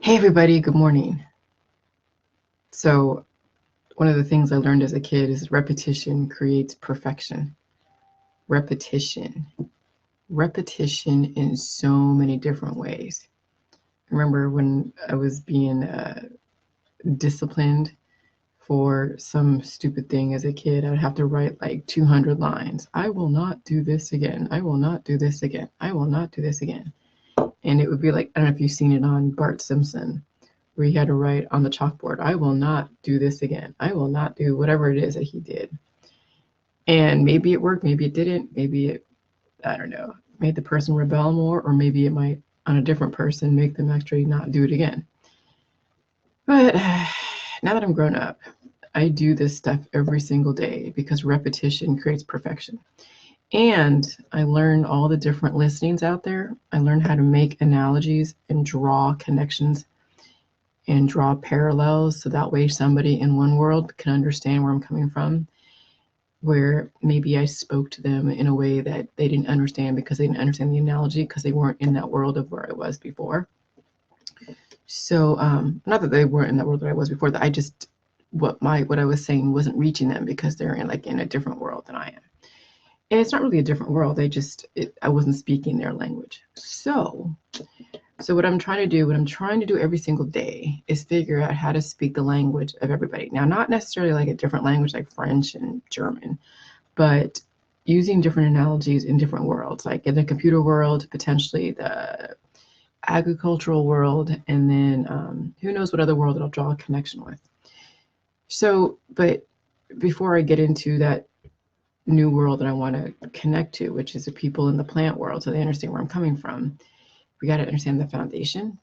Hey everybody, good morning. So one of the things I learned as a kid is repetition creates perfection. Repetition. Repetition in so many different ways. I remember when I was being disciplined for some stupid thing as a kid, I would have to write like 200 lines. I will not do this again. I will not do this again. I will not do this again. And it would be like, I don't know if you've seen it on Bart Simpson, where he had to write on the chalkboard, I will not do this again. I will not do whatever it is that he did. And maybe it worked, maybe it didn't, maybe it, I don't know, made the person rebel more, or maybe it might, on a different person, make them actually not do it again. But now that I'm grown up, I do this stuff every single day because repetition creates perfection. And I learn all the different listings out there. I learn how to make analogies and draw connections and draw parallels so that way somebody in one world can understand where I'm coming from, where maybe I spoke to them in a way that they didn't understand because they didn't understand the analogy because they weren't in that world of where I was before. So not that they weren't in that world that I was before, that I just what I was saying wasn't reaching them because they're in a different world than I am. And it's not really a different world. I wasn't speaking their language. So what I'm trying to do every single day is figure out how to speak the language of everybody. Now, not necessarily like a different language like French and German, but using different analogies in different worlds, like in the computer world, potentially the agricultural world, and then who knows what other world I'll draw a connection with. So, but before I get into that new world that I want to connect to, which is the people in the plant world, so they understand where I'm coming from, we got to understand the foundation.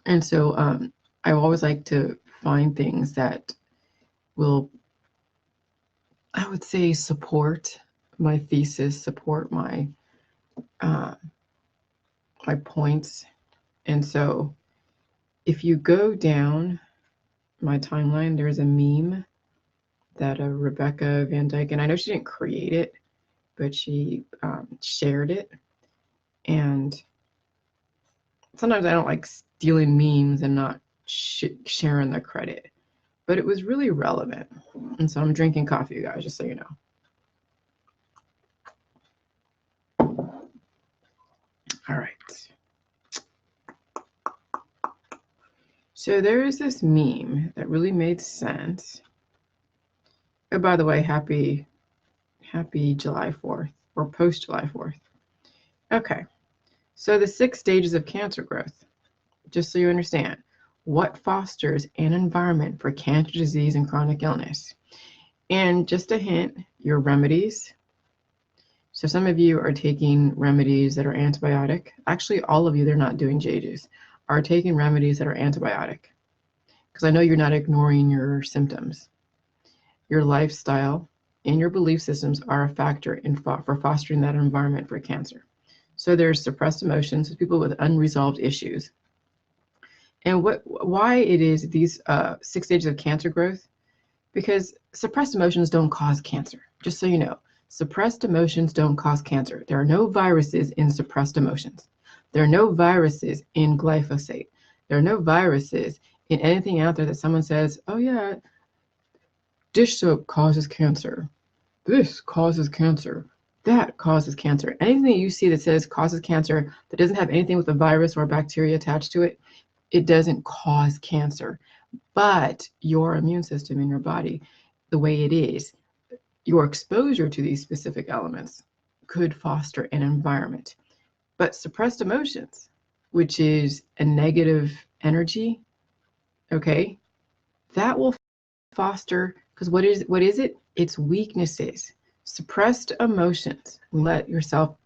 And so I always like to find things that will, I would say, support my thesis, support my my points. And so if you go down my timeline, there's a meme that Rebecca Van Dyke, and I know she didn't create it, but she shared it. And sometimes I don't like stealing memes and not sharing the credit, but it was really relevant. And so I'm drinking coffee, you guys, just so you know. All right. So there is this meme that really made sense. Oh, by the way, happy July 4th or post July 4th. Okay. So the 6 stages of cancer growth, just so you understand, what fosters an environment for cancer disease and chronic illness. And just a hint, your remedies. So some of you are taking remedies that are antibiotic. Actually, all of you, they're not doing JJs, are taking remedies that are antibiotic. Because I know you're not ignoring your symptoms. Your lifestyle and your belief systems are a factor for fostering that environment for cancer. So there's suppressed emotions, people with unresolved issues. And why it is these 6 stages of cancer growth? Because suppressed emotions don't cause cancer, just so you know. Suppressed emotions don't cause cancer. There are no viruses in suppressed emotions. There are no viruses in glyphosate. There are no viruses in anything out there that someone says, oh yeah, dish soap causes cancer. This causes cancer. That causes cancer. Anything that you see that says causes cancer that doesn't have anything with a virus or bacteria attached to it, it doesn't cause cancer. But your immune system in your body, the way it is, your exposure to these specific elements could foster an environment. But suppressed emotions, which is a negative energy, okay, that will foster, because what is it? It's weaknesses. Suppressed emotions. Let yourself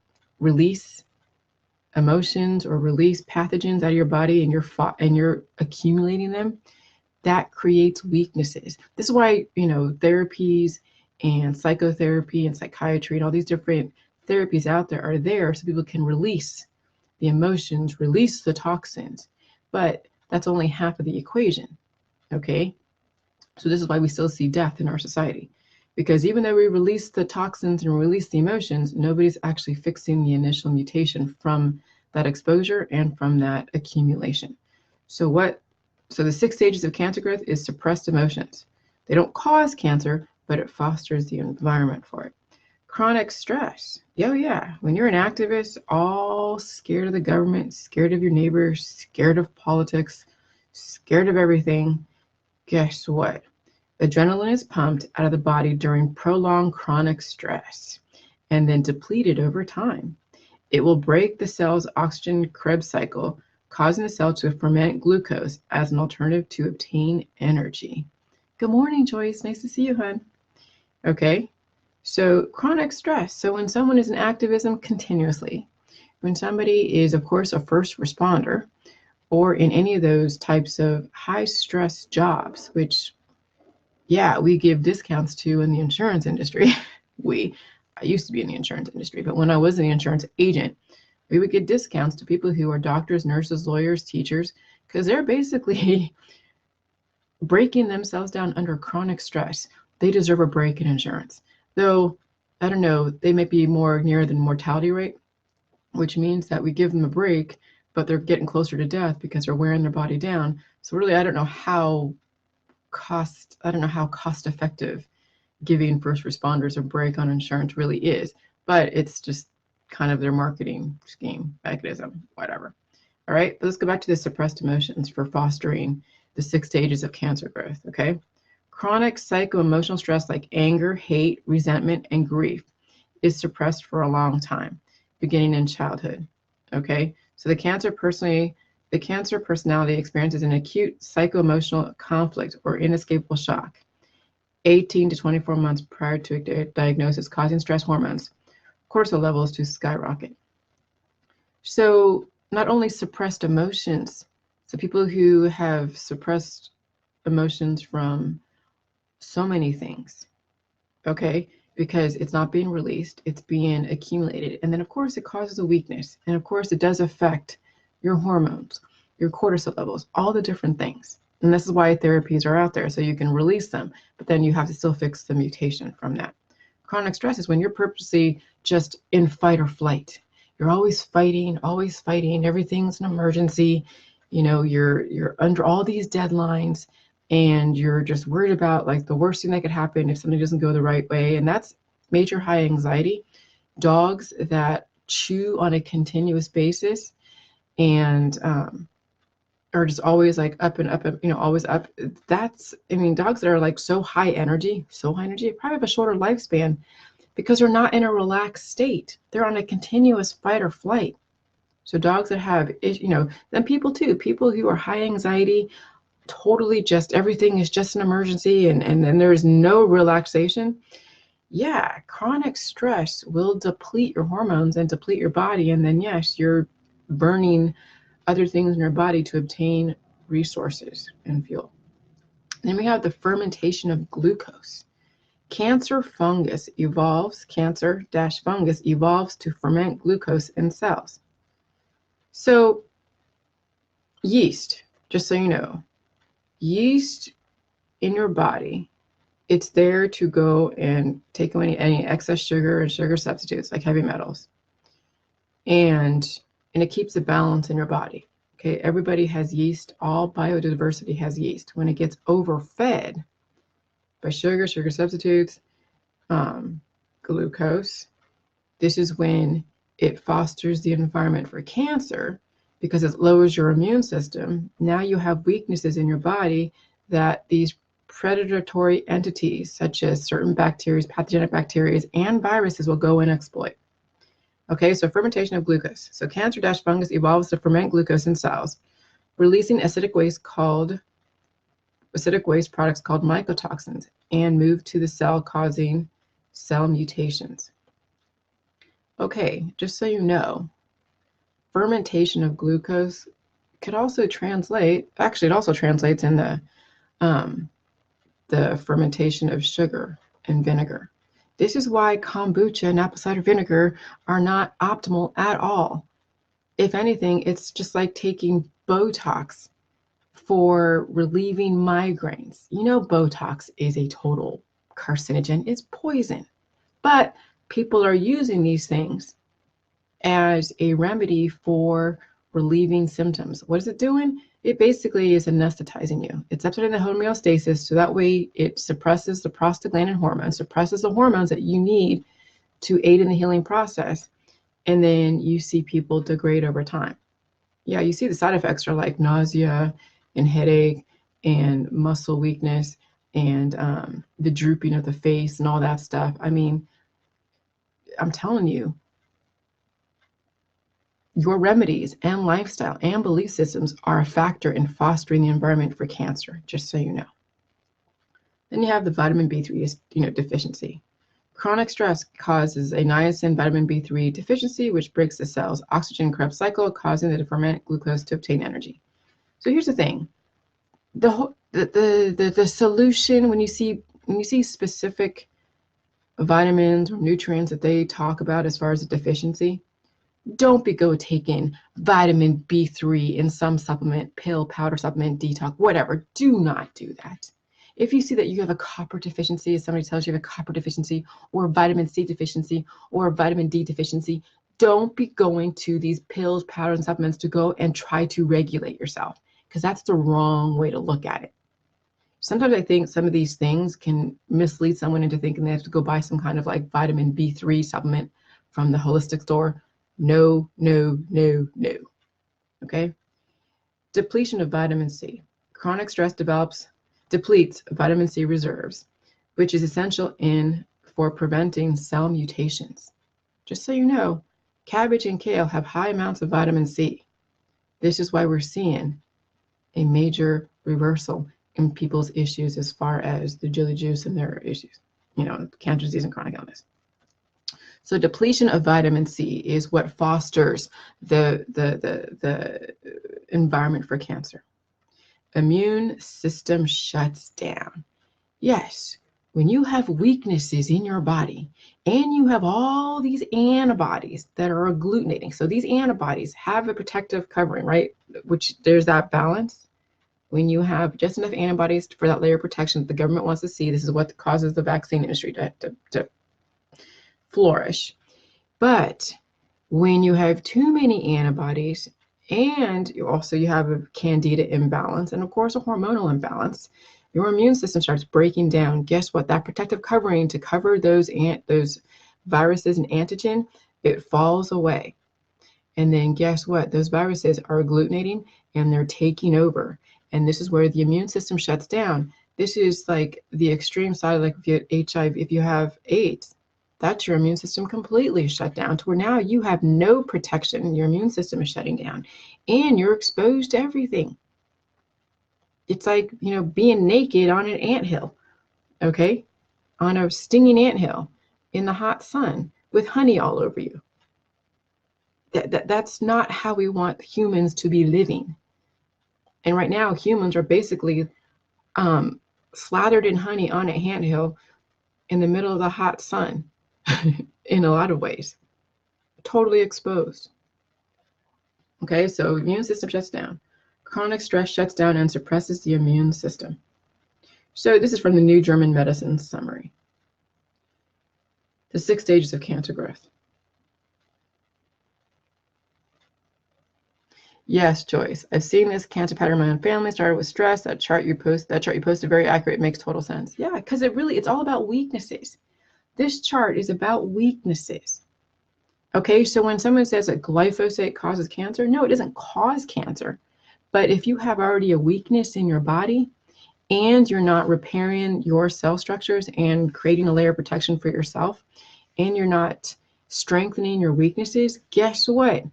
release emotions or release pathogens out of your body, and you're accumulating them. That creates weaknesses. This is why, therapies and psychotherapy and psychiatry and all these different therapies out there are there so people can release the emotions, release the toxins. But that's only half of the equation, okay? So this is why we still see death in our society. Because even though we release the toxins and release the emotions, nobody's actually fixing the initial mutation from that exposure and from that accumulation. So the 6 stages of cancer growth is suppressed emotions. They don't cause cancer, but it fosters the environment for it. Chronic stress. Oh yeah, when you're an activist, all scared of the government, scared of your neighbors, scared of politics, scared of everything, guess what? Adrenaline is pumped out of the body during prolonged chronic stress and then depleted over time. It will break the cell's oxygen Krebs cycle, causing the cell to ferment glucose as an alternative to obtain energy. Good morning, Joyce. Nice to see you, hon. Okay, so chronic stress. So when someone is in activism continuously, when somebody is, of course, a first responder, or in any of those types of high stress jobs, which, yeah, we give discounts to in the insurance industry. I used to be in the insurance industry, but when I was an insurance agent, we would get discounts to people who are doctors, nurses, lawyers, teachers, because they're basically breaking themselves down under chronic stress. They deserve a break in insurance. Though, I don't know, they may be more near the mortality rate, which means that we give them a break, but they're getting closer to death because they're wearing their body down. So really, I don't know how cost effective giving first responders a break on insurance really is, but it's just kind of their marketing scheme, mechanism, whatever. All right, but let's go back to the suppressed emotions for fostering the 6 stages of cancer growth, okay? Chronic psycho-emotional stress like anger, hate, resentment, and grief is suppressed for a long time, beginning in childhood, okay? So the cancer personality experiences an acute psycho-emotional conflict or inescapable shock 18 to 24 months prior to a diagnosis, causing stress hormones, cortisol levels to skyrocket. So not only suppressed emotions, so people who have suppressed emotions from so many things, okay, because it's not being released, it's being accumulated. And then, of course, it causes a weakness. And, of course, it does affect your hormones, your cortisol levels, all the different things. And this is why therapies are out there, so you can release them, but then you have to still fix the mutation from that. Chronic stress is when you're purposely just in fight or flight. You're always fighting, everything's an emergency. You know, you're under all these deadlines, and you're just worried about like the worst thing that could happen if something doesn't go the right way. And that's major high anxiety. Dogs that chew on a continuous basis and are just always like up and up, always up. Dogs that are like so high energy, probably have a shorter lifespan because they're not in a relaxed state. They're on a continuous fight or flight. So dogs that have, then people too, people who are high anxiety, totally just everything is just an emergency and then there's no relaxation. Yeah, chronic stress will deplete your hormones and deplete your body. And then, yes, you're burning other things in your body to obtain resources and fuel. Then we have the fermentation of glucose. Cancer-fungus evolves to ferment glucose in cells. So yeast, just so you know, yeast in your body, it's there to go and take away any excess sugar and sugar substitutes like heavy metals. And it keeps the balance in your body. Okay, everybody has yeast. All biodiversity has yeast. When it gets overfed by sugar substitutes, glucose, this is when it fosters the environment for cancer because it lowers your immune system. Now you have weaknesses in your body that these predatory entities, such as certain bacteria, pathogenic bacteria, and viruses will go and exploit. Okay, so fermentation of glucose. So cancer-fungus evolves to ferment glucose in cells, releasing acidic waste products called mycotoxins and move to the cell, causing cell mutations. Okay, just so you know, fermentation of glucose could also translate, actually it also translates in the fermentation of sugar and vinegar. This is why kombucha and apple cider vinegar are not optimal at all. If anything, it's just like taking Botox for relieving migraines. You know, Botox is a total carcinogen. It's poison. But people are using these things as a remedy for relieving symptoms. What is it doing? It basically is anesthetizing you. It's upsetting the homeostasis, so that way it suppresses the prostaglandin hormone, suppresses the hormones that you need to aid in the healing process. And then you see people degrade over time. Yeah, you see the side effects are like nausea and headache and muscle weakness and the drooping of the face and all that stuff. I mean, I'm telling you, your remedies and lifestyle and belief systems are a factor in fostering the environment for cancer, just so you know. Then you have the vitamin B3 deficiency. Chronic stress causes a niacin vitamin B3 deficiency, which breaks the cell's oxygen Krebs cycle, causing the to ferment glucose to obtain energy. So here's the thing: the solution when you see specific vitamins or nutrients that they talk about as far as a deficiency, don't go taking vitamin B3 in some supplement, pill, powder supplement, detox, whatever. Do not do that. If you see that you have a copper deficiency, if somebody tells you you have a copper deficiency or a vitamin C deficiency or a vitamin D deficiency, don't be going to these pills, powders, and supplements to go and try to regulate yourself, because that's the wrong way to look at it. Sometimes I think some of these things can mislead someone into thinking they have to go buy some kind of like vitamin B3 supplement from the holistic store. No, no, no, no. Okay? Depletion of vitamin C. Chronic stress depletes vitamin C reserves, which is essential for preventing cell mutations. Just so you know, cabbage and kale have high amounts of vitamin C. This is why we're seeing a major reversal in people's issues as far as the jelly juice and their issues, cancer disease and chronic illness. So depletion of vitamin C is what fosters the environment for cancer. Immune system shuts down. Yes, when you have weaknesses in your body and you have all these antibodies that are agglutinating, so these antibodies have a protective covering, right? Which there's that balance. When you have just enough antibodies for that layer of protection that the government wants to see, this is what causes the vaccine industry to flourish. But when you have too many antibodies and you have a candida imbalance and of course a hormonal imbalance, your immune system starts breaking down. Guess what? That protective covering to cover those viruses and antigen, it falls away. And then guess what? Those viruses are agglutinating and they're taking over. And this is where the immune system shuts down. This is like the extreme side, like if you have HIV, if you have AIDS, that's your immune system completely shut down to where now you have no protection. Your immune system is shutting down and you're exposed to everything. It's like, being naked on an anthill, okay? On a stinging anthill in the hot sun with honey all over you. That's not how we want humans to be living. And right now, humans are basically slathered in honey on a anthill in the middle of the hot sun in a lot of ways, totally exposed. Okay, so immune system shuts down. Chronic stress shuts down and suppresses the immune system. So this is from the New German Medicine Summary. The 6 stages of cancer growth. Yes, Joyce. I've seen this cancer pattern in my own family. Started with stress. That chart you posted, very accurate. It makes total sense. Yeah, because it's all about weaknesses. This chart is about weaknesses. Okay, so when someone says that glyphosate causes cancer, no, it doesn't cause cancer. But if you have already a weakness in your body and you're not repairing your cell structures and creating a layer of protection for yourself, and you're not strengthening your weaknesses, guess what?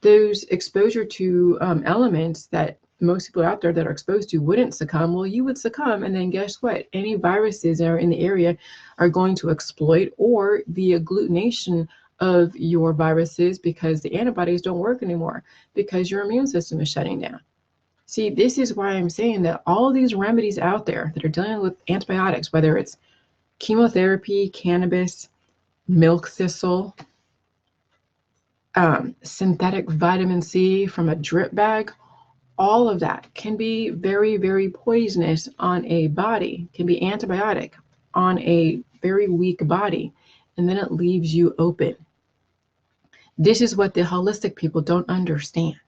Those exposure to elements that most people out there that are exposed to wouldn't succumb. Well, you would succumb, and then guess what? Any viruses that are in the area are going to exploit, or the agglutination of your viruses, because the antibodies don't work anymore because your immune system is shutting down. See, this is why I'm saying that all these remedies out there that are dealing with antibiotics, whether it's chemotherapy, cannabis, milk thistle, synthetic vitamin C from a drip bag, all of that can be very, very poisonous on a body, can be antibiotic on a very weak body, and then it leaves you open. This is what the holistic people don't understand.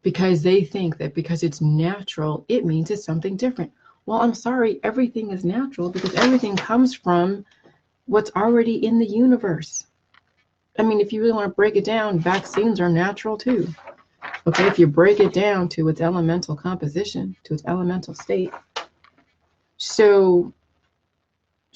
because they think that because it's natural, it means it's something different. Well, I'm sorry, everything is natural because everything comes from what's already in the universe. I mean, if you really want to break it down, vaccines are natural too. Okay, if you break it down to its elemental composition, to its elemental state. So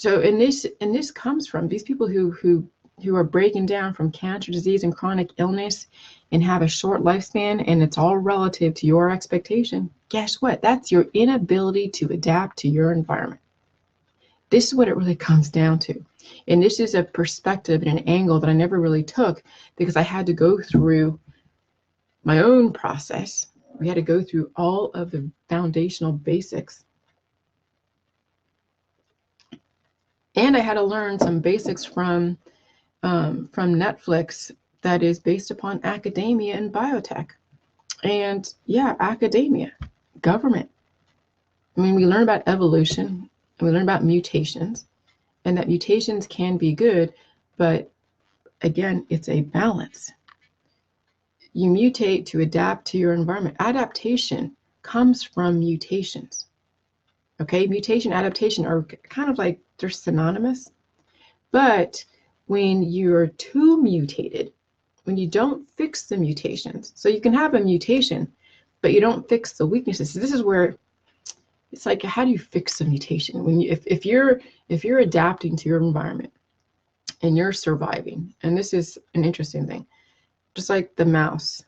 and this comes from these people who are breaking down from cancer, disease, and chronic illness and have a short lifespan, and it's all relative to your expectation. Guess what? That's your inability to adapt to your environment. This is what it really comes down to. And this is a perspective and an angle that I never really took because I had to go through my own process. We had to go through all of the foundational basics. And I had to learn some basics from Netflix that is based upon academia and biotech. And yeah, academia, government. I mean, we learn about evolution and we learn about mutations, and that mutations can be good, but again, it's a balance. You mutate to adapt to your environment. Adaptation comes from mutations. Okay, mutation, adaptation are kind of like they're synonymous, but when you're too mutated, when you don't fix the mutations, so you can have a mutation, but you don't fix the weaknesses. So this is where it's like, how do you fix the mutation? When you, if you're adapting to your environment and you're surviving, and this is an interesting thing, just like the mouse.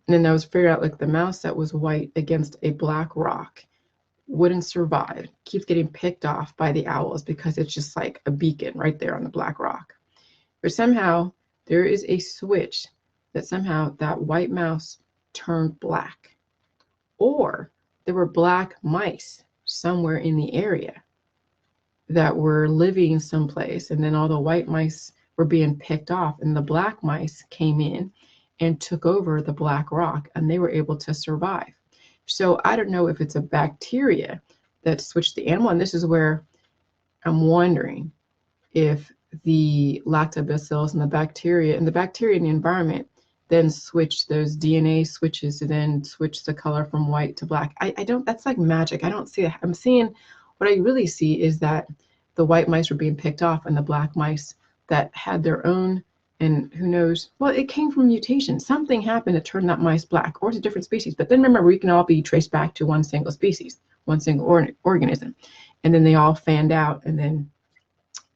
And then I was figured out like the mouse that was white against a black rock wouldn't survive, keeps getting picked off by the owls because it's just like a beacon right there on the black rock. But somehow there is a switch that somehow that white mouse turned black. Or there were black mice somewhere in the area that were living someplace, and then all the white mice were being picked off, and the black mice came in and took over the black rock, and they were able to survive. So I don't know if it's a bacteria that switched the animal, and this is where I'm wondering if the lactobacillus and the bacteria in the environment then switch those DNA switches to then switch the color from white to black. I don't, that's like magic. I don't see it. I'm seeing, what I really see is that the white mice were being picked off and the black mice that had their own, and who knows, well, it came from mutation. Something happened to turn that mice black, or it's a different species. But then remember, we can all be traced back to one single species, one single organism. And then they all fanned out and then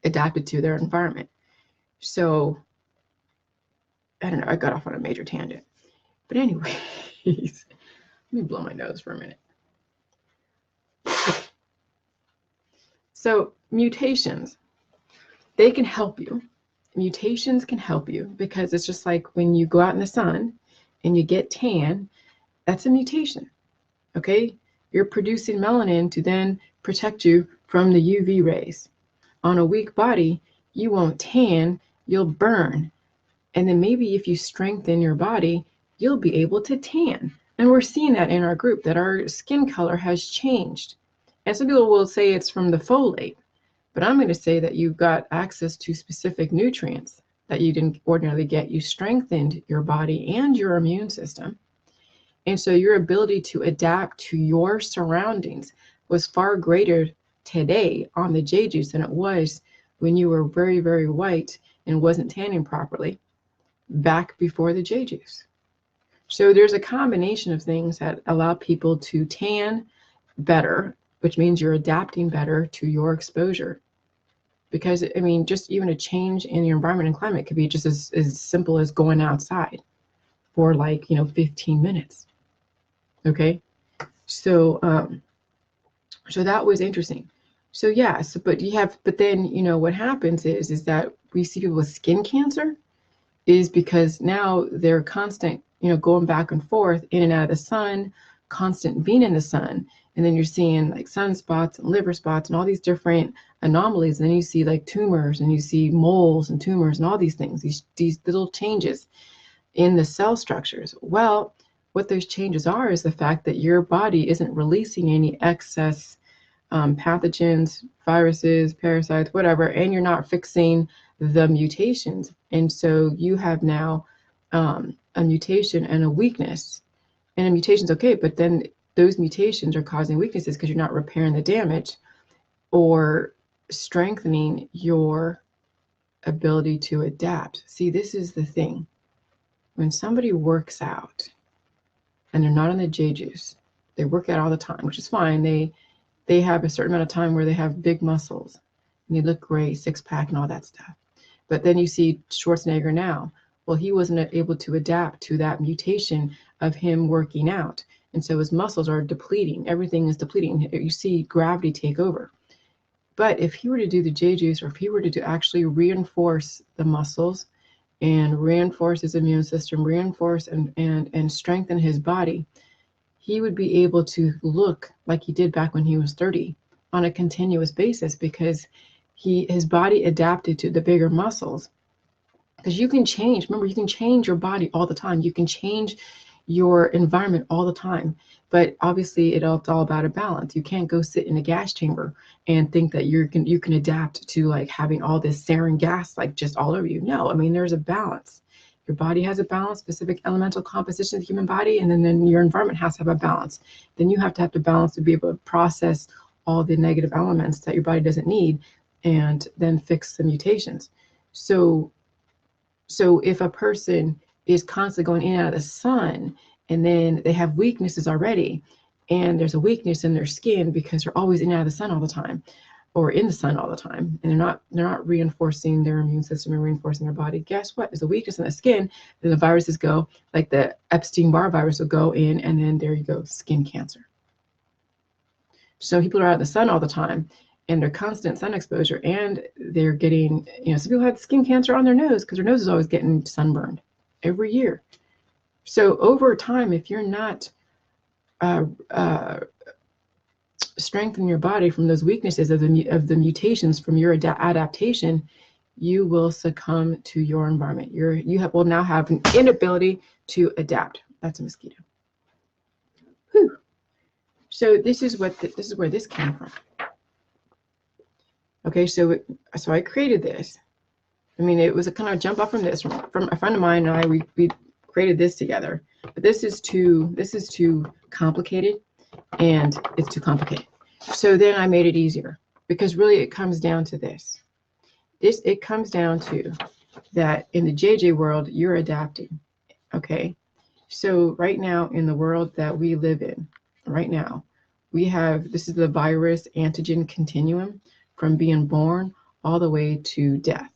adapted to their environment. So I don't know, I got off on a major tangent. But anyways, let me blow my nose for a minute. So mutations, they can help you. Mutations can help you because it's just like when you go out in the sun and you get tan, that's a mutation. Okay? You're producing melanin to then protect you from the UV rays. On a weak body, you won't tan, you'll burn. And then maybe if you strengthen your body, you'll be able to tan. And we're seeing that in our group, that our skin color has changed. And some people will say it's from the folate, but I'm going to say that you've got access to specific nutrients that you didn't ordinarily get. You strengthened your body and your immune system. And so your ability to adapt to your surroundings was far greater today on the J juice than it was when you were very, very white and wasn't tanning properly back before the J juice. So there's a combination of things that allow people to tan better, which means you're adapting better to your exposure. Because, I mean, just even a change in your environment and climate could be just as simple as going outside for 15 minutes. Okay? So, so that was interesting. So yeah, but then, what happens is that we see people with skin cancer is because now they're constant, going back and forth in and out of the sun, constant being in the sun. And then you're seeing like sunspots and liver spots and all these different anomalies. And then you see like tumors and you see moles and tumors and all these things, these little changes in the cell structures. Well, what those changes are is the fact that your body isn't releasing any excess pathogens, viruses, parasites, whatever, and you're not fixing the mutations. And so you have now a mutation and a weakness. And a mutation's okay, but then those mutations are causing weaknesses because you're not repairing the damage or strengthening your ability to adapt. See, this is the thing. When somebody works out and they're not on the J juice, they work out all the time, which is fine. They have a certain amount of time where they have big muscles and they look great, six pack and all that stuff. But then you see Schwarzenegger now. Well, he wasn't able to adapt to that mutation of him working out. And so his muscles are depleting. Everything is depleting. You see gravity take over. But if he were to do the J juice, or if he were to actually reinforce the muscles and reinforce his immune system, reinforce and strengthen his body, he would be able to look like he did back when he was 30 on a continuous basis, because his body adapted to the bigger muscles. Because you can change, remember, you can change your body all the time. You can change your environment all the time. But obviously it's all about a balance. You can't go sit in a gas chamber and think that you can adapt to like having all this sarin gas like just all over you. No, I mean, there's a balance. Your body has a balance, specific elemental composition of the human body, and then your environment has to have a balance. Then you have to balance to be able to process all the negative elements that your body doesn't need and then fix the mutations. So if a person is constantly going in and out of the sun, and then they have weaknesses already, and there's a weakness in their skin because they're always in and out of the sun all the time, or in the sun all the time, and they're not reinforcing their immune system and reinforcing their body, guess what? There's a weakness in the skin, then the viruses go, like the Epstein-Barr virus will go in, and then there you go, skin cancer. So people are out in the sun all the time, and their constant sun exposure, and they're getting, some people have skin cancer on their nose because their nose is always getting sunburned every year. So over time, if you're not strengthening your body from those weaknesses of the mutations from your adaptation, you will succumb to your environment. You will now have an inability to adapt. That's a mosquito. Whew. So this is where this came from. Okay, so I created this. I mean, it was a kind of jump off from this, from a friend of mine and I. We created this together, but this is too complicated, and it's too complicated. So then I made it easier, because really it comes down to this. It comes down to that in the JJ world, you're adapting. Okay, so right now in the world that we live in, right now, this is the virus antigen continuum from being born all the way to death.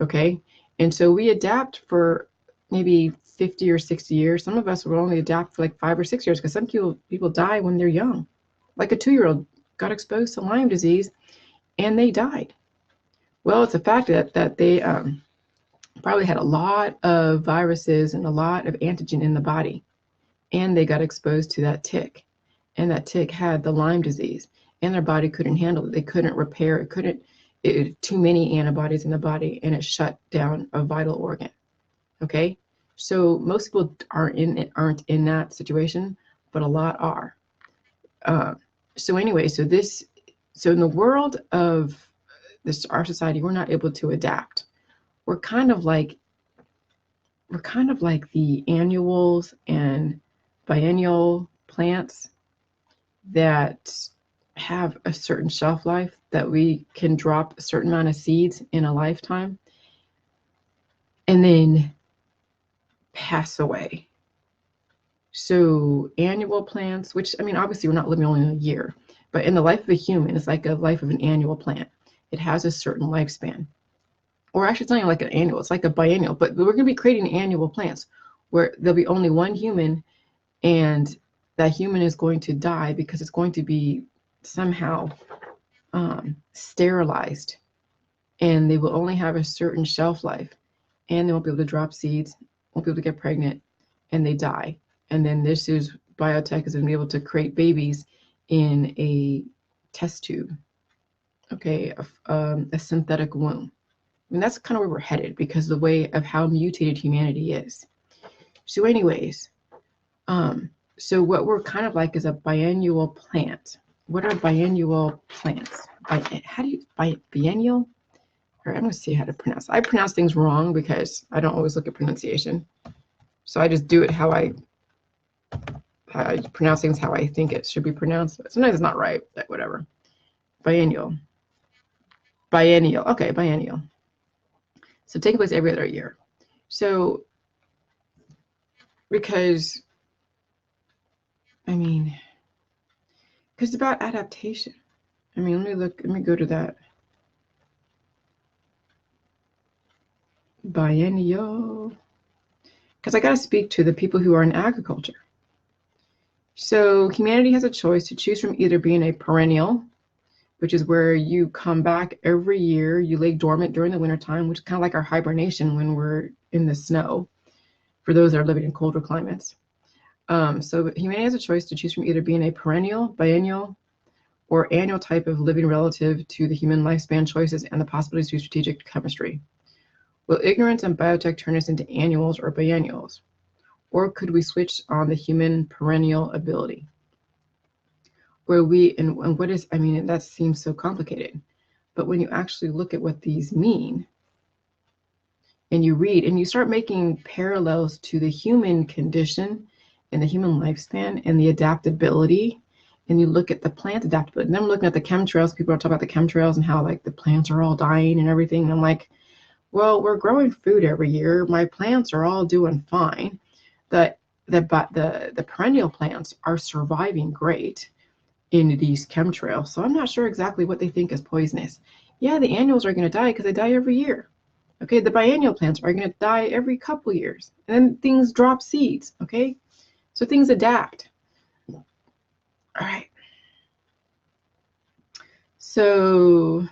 Okay, and so we adapt for maybe 50 or 60 years. Some of us will only adapt for like 5 or 6 years, because some people die when they're young. Like a 2-year-old got exposed to Lyme disease and they died. Well, it's a fact that they probably had a lot of viruses and a lot of antigen in the body, and they got exposed to that tick, and that tick had the Lyme disease, and their body couldn't handle it. They couldn't repair it. Too many antibodies in the body, and it shut down a vital organ. Okay, so most people aren't in that situation, but a lot are. So anyway, so in the world of our society, we're not able to adapt. We're kind of like the annuals and biennial plants that have a certain shelf life, that we can drop a certain amount of seeds in a lifetime and then pass away. So annual plants, which, I mean, obviously we're not living only a year, but in the life of a human, it's like a life of an annual plant. It has a certain lifespan. Or actually, it's not even like an annual, it's like a biennial, but we're going to be creating annual plants where there'll be only one human, and that human is going to die because it's going to be somehow sterilized, and they will only have a certain shelf life, and they won't be able to drop seeds, won't be able to get pregnant, and they die. And then biotech is going to be able to create babies in a test tube, okay, a synthetic womb. I mean, that's kind of where we're headed because of the way of how mutated humanity is. So anyways, so what we're kind of like is a biennial plant. What are biennial plants? How do you, biennial? All right, I'm going to see how to pronounce. I pronounce things wrong because I don't always look at pronunciation. So I just do it how I pronouncing is how I think it should be pronounced. Sometimes it's not right, but whatever. Biennial. Okay, biennial. So taking place every other year. So because because it's about adaptation. Let me go to that. Biennial. Because I got to speak to the people who are in agriculture. So humanity has a choice to choose from either being a perennial, which is where you come back every year, you lay dormant during the wintertime, which is kind of like our hibernation when we're in the snow, for those that are living in colder climates. So humanity has a choice to choose from either being a perennial, biennial, or annual type of living relative to the human lifespan choices and the possibilities through strategic chemistry. Will ignorance and biotech turn us into annuals or biennials? Or could we switch on the human perennial ability? Where we, and what is, that seems so complicated. But when you actually look at what these mean, and you read, and you start making parallels to the human condition and the human lifespan and the adaptability, and you look at the plant adaptability, and then I'm looking at the chemtrails. People are talking about the chemtrails and how like the plants are all dying and everything. And I'm like, well, we're growing food every year. My plants are all doing fine. But the perennial plants are surviving great in these chemtrails. So I'm not sure exactly what they think is poisonous. Yeah, the annuals are going to die because they die every year. Okay, the biennial plants are going to die every couple years. And then things drop seeds. Okay, so things adapt. All right. So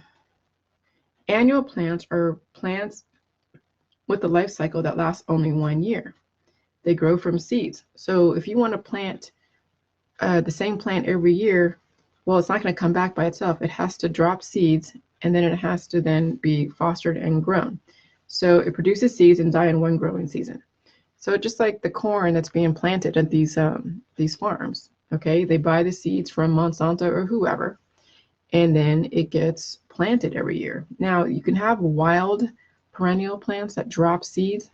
annual plants are plants with a life cycle that lasts only 1 year. They grow from seeds. So if you want to plant the same plant every year, well, it's not going to come back by itself. It has to drop seeds, and then it has to then be fostered and grown. So it produces seeds and die in one growing season. So just like the corn that's being planted at these farms, okay, they buy the seeds from Monsanto or whoever, and then it gets planted every year. Now you can have wild perennial plants that drop seeds,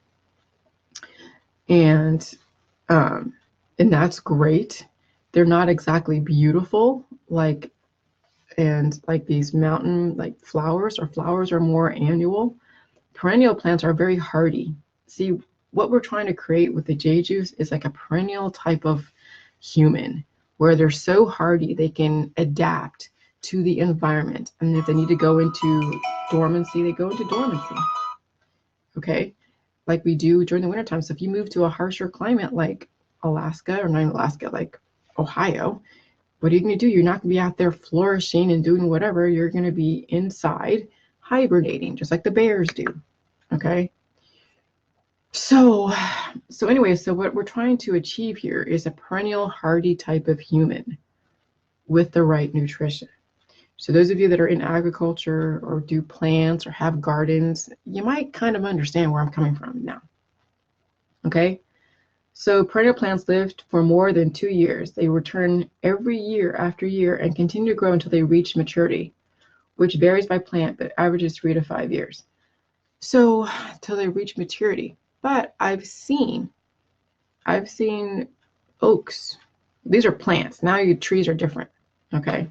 and that's great. They're not exactly beautiful like these mountain like flowers, or flowers are more annual. Perennial plants are very hardy. See, what we're trying to create with the J juice is like a perennial type of human where they're so hardy they can adapt to the environment. And if they need to go into dormancy, they go into dormancy. Okay, like we do during the wintertime. So if you move to a harsher climate like Alaska, or not in Alaska, like Ohio, what are you going to do? You're not going to be out there flourishing and doing whatever. You're going to be inside hibernating, just like the bears do. Okay. So what we're trying to achieve here is a perennial hardy type of human with the right nutrition. So those of you that are in agriculture or do plants or have gardens, you might kind of understand where I'm coming from now. Okay. So perennial plants live for more than 2 years. They return every year after year and continue to grow until they reach maturity, which varies by plant, but averages 3 to 5 years. So till they reach maturity. But I've seen oaks. These are plants. Now your trees are different. Okay.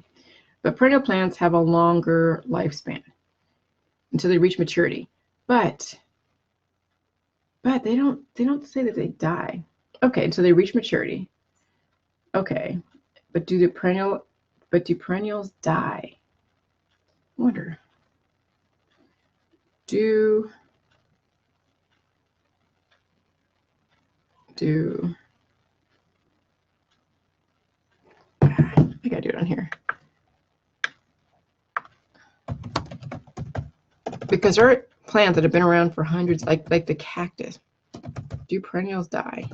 But perennial plants have a longer lifespan until they reach maturity. But they don't say that they die. Okay, so they reach maturity. Okay. But do perennials die? I wonder. I gotta do it on here. Because there are plants that have been around for hundreds, like the cactus. Do perennials die?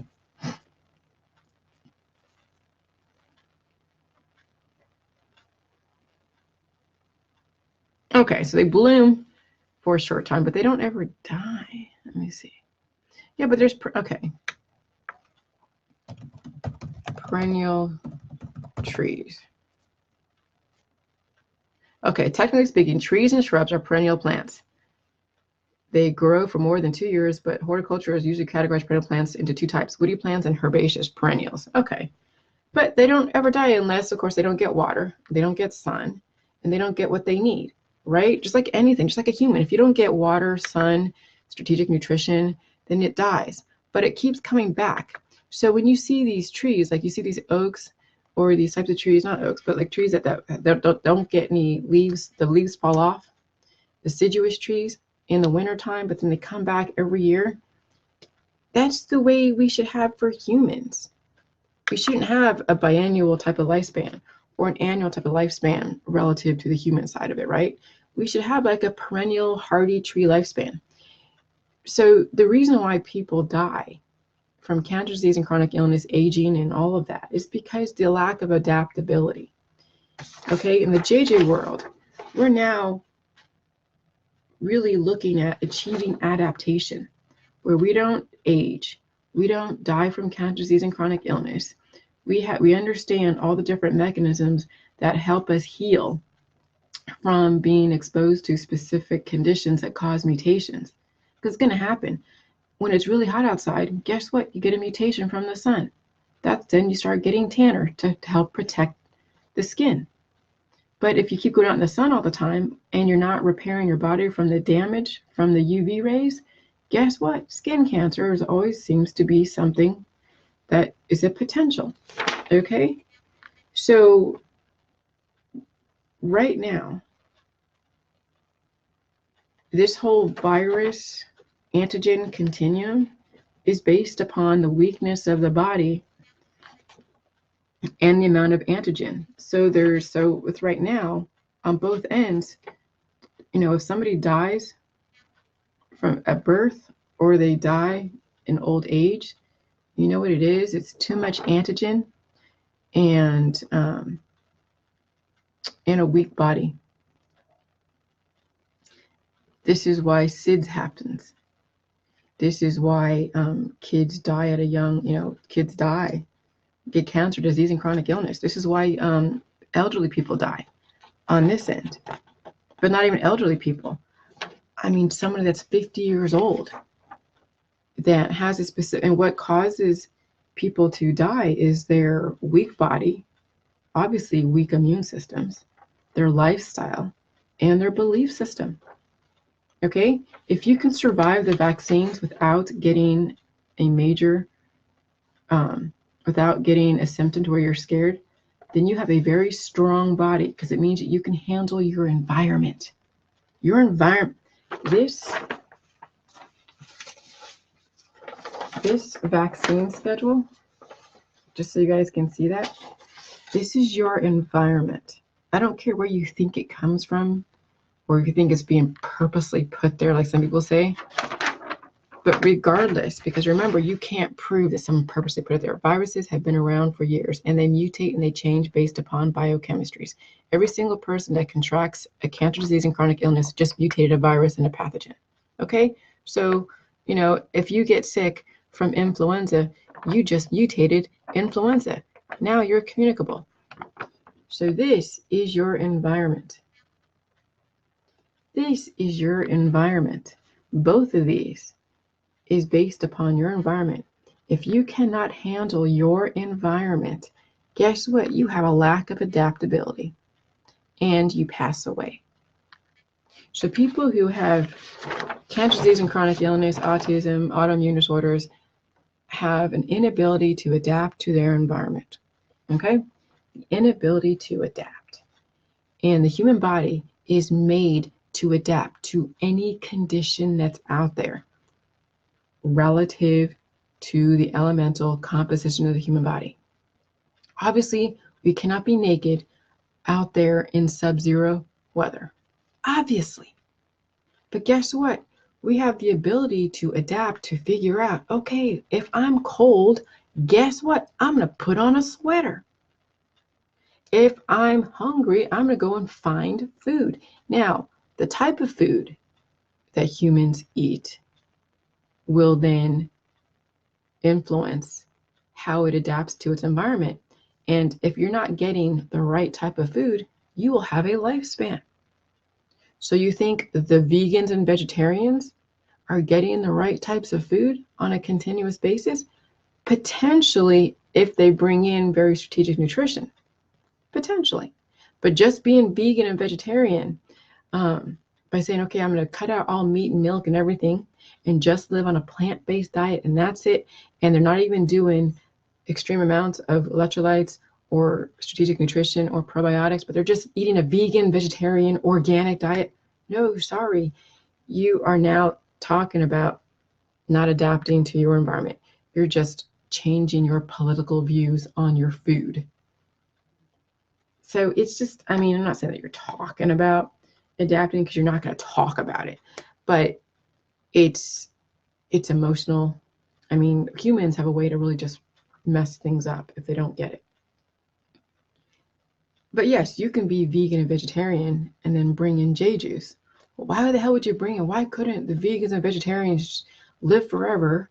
Okay, so they bloom for a short time, but they don't ever die. Let me see. Yeah, but there's, okay. Perennial trees. Okay, technically speaking, trees and shrubs are perennial plants. They grow for more than 2 years, but horticulture is usually categorized perennial plants into 2 types: woody plants and herbaceous perennials. Okay, But they don't ever die unless, of course, they don't get water, they don't get sun, and they don't get what they need, right? Just like anything, just like a human. If you don't get water, sun, strategic nutrition, then it dies. But it keeps coming back. So when you see these trees, like you see these oaks or these types of trees, not oaks, but like trees that don't get any leaves, the leaves fall off, deciduous trees in the wintertime, but then they come back every year. That's the way we should have for humans. We shouldn't have a biannual type of lifespan or an annual type of lifespan relative to the human side of it, right? We should have like a perennial hardy tree lifespan. So the reason why people die from cancer, disease, and chronic illness, aging, and all of that is because the lack of adaptability. Okay, in the JJ world, we're now really looking at achieving adaptation, where we don't age, we don't die from cancer, disease, and chronic illness. We understand all the different mechanisms that help us heal from being exposed to specific conditions that cause mutations. Because it's going to happen. When it's really hot outside, guess what? You get a mutation from the sun. Then you start getting tanner to help protect the skin. But if you keep going out in the sun all the time and you're not repairing your body from the damage from the UV rays, guess what? Skin cancer always seems to be something that is a potential. Okay? So right now, this whole virus antigen continuum is based upon the weakness of the body and the amount of antigen. So with right now, on both ends, if somebody dies from at birth or they die in old age, you know what it is? It's too much antigen and a weak body. This is why SIDS happens. This is why kids die at a young, kids die, get cancer, disease, and chronic illness. This is why elderly people die on this end, but not even elderly people. I mean, someone that's 50 years old that has a specific, and what causes people to die is their weak body, obviously weak immune systems, their lifestyle, and their belief system. Okay, if you can survive the vaccines without getting a major, without getting a symptom to where you're scared, then you have a very strong body because it means that you can handle your environment. Your environment, this vaccine schedule, just so you guys can see that, this is your environment. I don't care where you think it comes from, or if you think it's being purposely put there, like some people say. But regardless, because remember, you can't prove that someone purposely put it there. Viruses have been around for years, and they mutate and they change based upon biochemistries. Every single person that contracts a cancer, disease, and chronic illness just mutated a virus and a pathogen. Okay? So, if you get sick from influenza, you just mutated influenza. Now you're communicable. So this is your environment. This is your environment. Both of these is based upon your environment. If you cannot handle your environment, guess what? You have a lack of adaptability and you pass away. So people who have cancer, disease, and chronic illness, autism, autoimmune disorders, have an inability to adapt to their environment. Okay? Inability to adapt. And the human body is made to adapt to any condition that's out there relative to the elemental composition of the human body. Obviously, we cannot be naked out there in sub-zero weather. Obviously. But guess what? We have the ability to adapt, to figure out, okay, if I'm cold, guess what? I'm going to put on a sweater. If I'm hungry, I'm going to go and find food. Now, the type of food that humans eat will then influence how it adapts to its environment. And if you're not getting the right type of food, you will have a lifespan. So you think the vegans and vegetarians are getting the right types of food on a continuous basis? Potentially if they bring in very strategic nutrition, potentially. But just being vegan and vegetarian, by saying, okay, I'm going to cut out all meat and milk and everything and just live on a plant-based diet, and that's it. And they're not even doing extreme amounts of electrolytes or strategic nutrition or probiotics, but they're just eating a vegan, vegetarian, organic diet. No, sorry. You are now talking about not adapting to your environment. You're just changing your political views on your food. So it's just, I mean, I'm not saying that you're talking about adapting because you're not going to talk about it, but it's emotional. I mean, humans have a way to really just mess things up if they don't get it. But yes, you can be vegan and vegetarian and then bring in J juice. Well, why the hell would you bring in? Why couldn't the vegans and vegetarians live forever,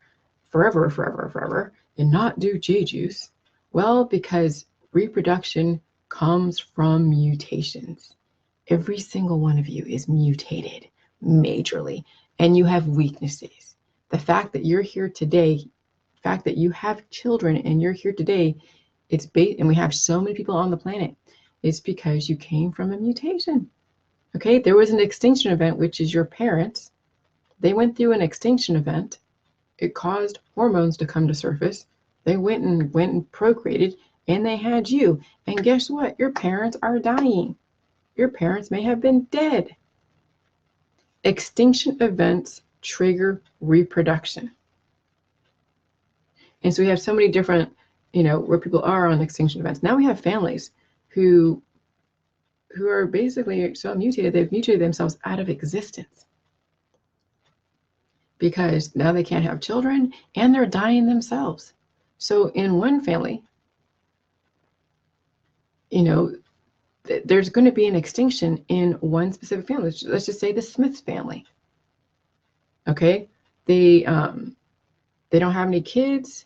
and not do J juice? Well, because reproduction comes from mutations. Every single one of you is mutated majorly, and you have weaknesses. The fact that you're here today, the fact that you have children and you're here today, and we have so many people on the planet, it's because you came from a mutation. Okay, there was an extinction event, which is your parents. They went through an extinction event. It caused hormones to come to surface. They went and procreated, and they had you. And guess what? Your parents are dying. Your parents may have been dead. Extinction events trigger reproduction. And so we have so many different, where people are on extinction events. Now we have families who are basically so mutated, they've mutated themselves out of existence. Because now they can't have children and they're dying themselves. So in one family, there's going to be an extinction in one specific family. Let's just say the Smith family. Okay, they don't have any kids,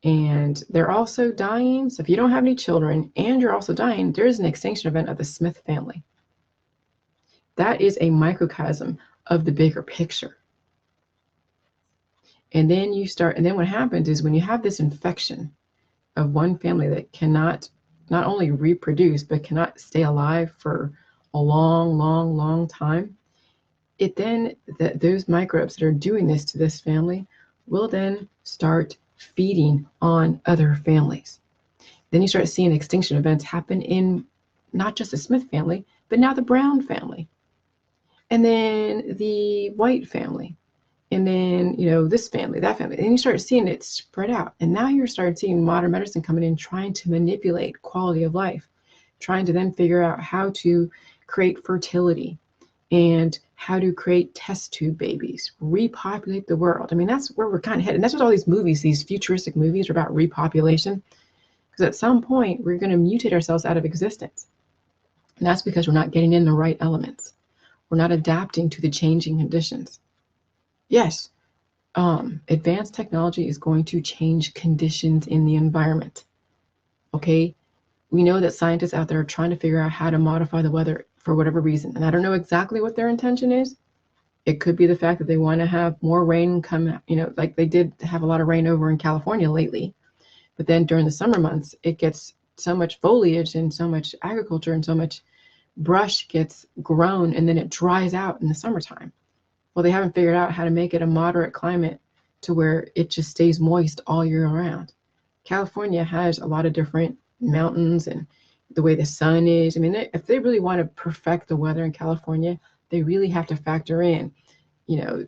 and they're also dying. So if you don't have any children and you're also dying, there's an extinction event of the Smith family. That is a microcosm of the bigger picture. And then what happens is when you have this infection of one family that cannot not only reproduce, but cannot stay alive for a long, long, long time, those microbes that are doing this to this family will then start feeding on other families. Then you start seeing extinction events happen in not just the Smith family, but now the Brown family, and then the White family, and then this family, that family. And you start seeing it spread out. And now you're starting seeing modern medicine coming in, trying to manipulate quality of life, trying to then figure out how to create fertility and how to create test tube babies, repopulate the world. I mean, that's where we're kind of headed. And that's what all these movies, these futuristic movies, are about: repopulation. Because at some point, we're going to mutate ourselves out of existence. And that's because we're not getting in the right elements. We're not adapting to the changing conditions. Yes, advanced technology is going to change conditions in the environment. Okay, we know that scientists out there are trying to figure out how to modify the weather for whatever reason. And I don't know exactly what their intention is. It could be the fact that they want to have more rain come, like they did have a lot of rain over in California lately. But then during the summer months, it gets so much foliage and so much agriculture and so much brush gets grown, and then it dries out in the summertime. Well, they haven't figured out how to make it a moderate climate to where it just stays moist all year around. California has a lot of different mountains and the way the sun is. I mean, if they really want to perfect the weather in California, they really have to factor in,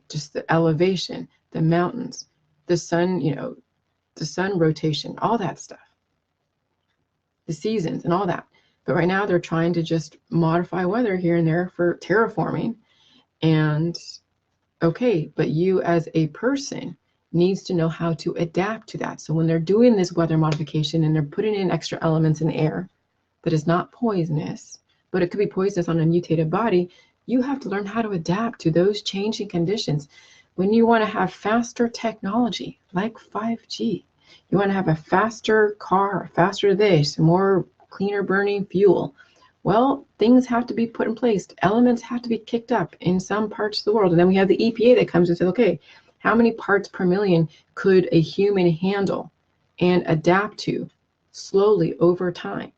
just the elevation, the mountains, the sun, the sun rotation, all that stuff, the seasons and all that. But right now they're trying to just modify weather here and there for terraforming. And okay, but you as a person needs to know how to adapt to that. So when they're doing this weather modification and they're putting in extra elements in the air that is not poisonous, but it could be poisonous on a mutated body, you have to learn how to adapt to those changing conditions. When you want to have faster technology like 5G, you want to have a faster car, faster this, more cleaner burning fuel. Well, things have to be put in place. Elements have to be kicked up in some parts of the world. And then we have the EPA that comes and says, okay, how many parts per million could a human handle? and adapt to slowly over time.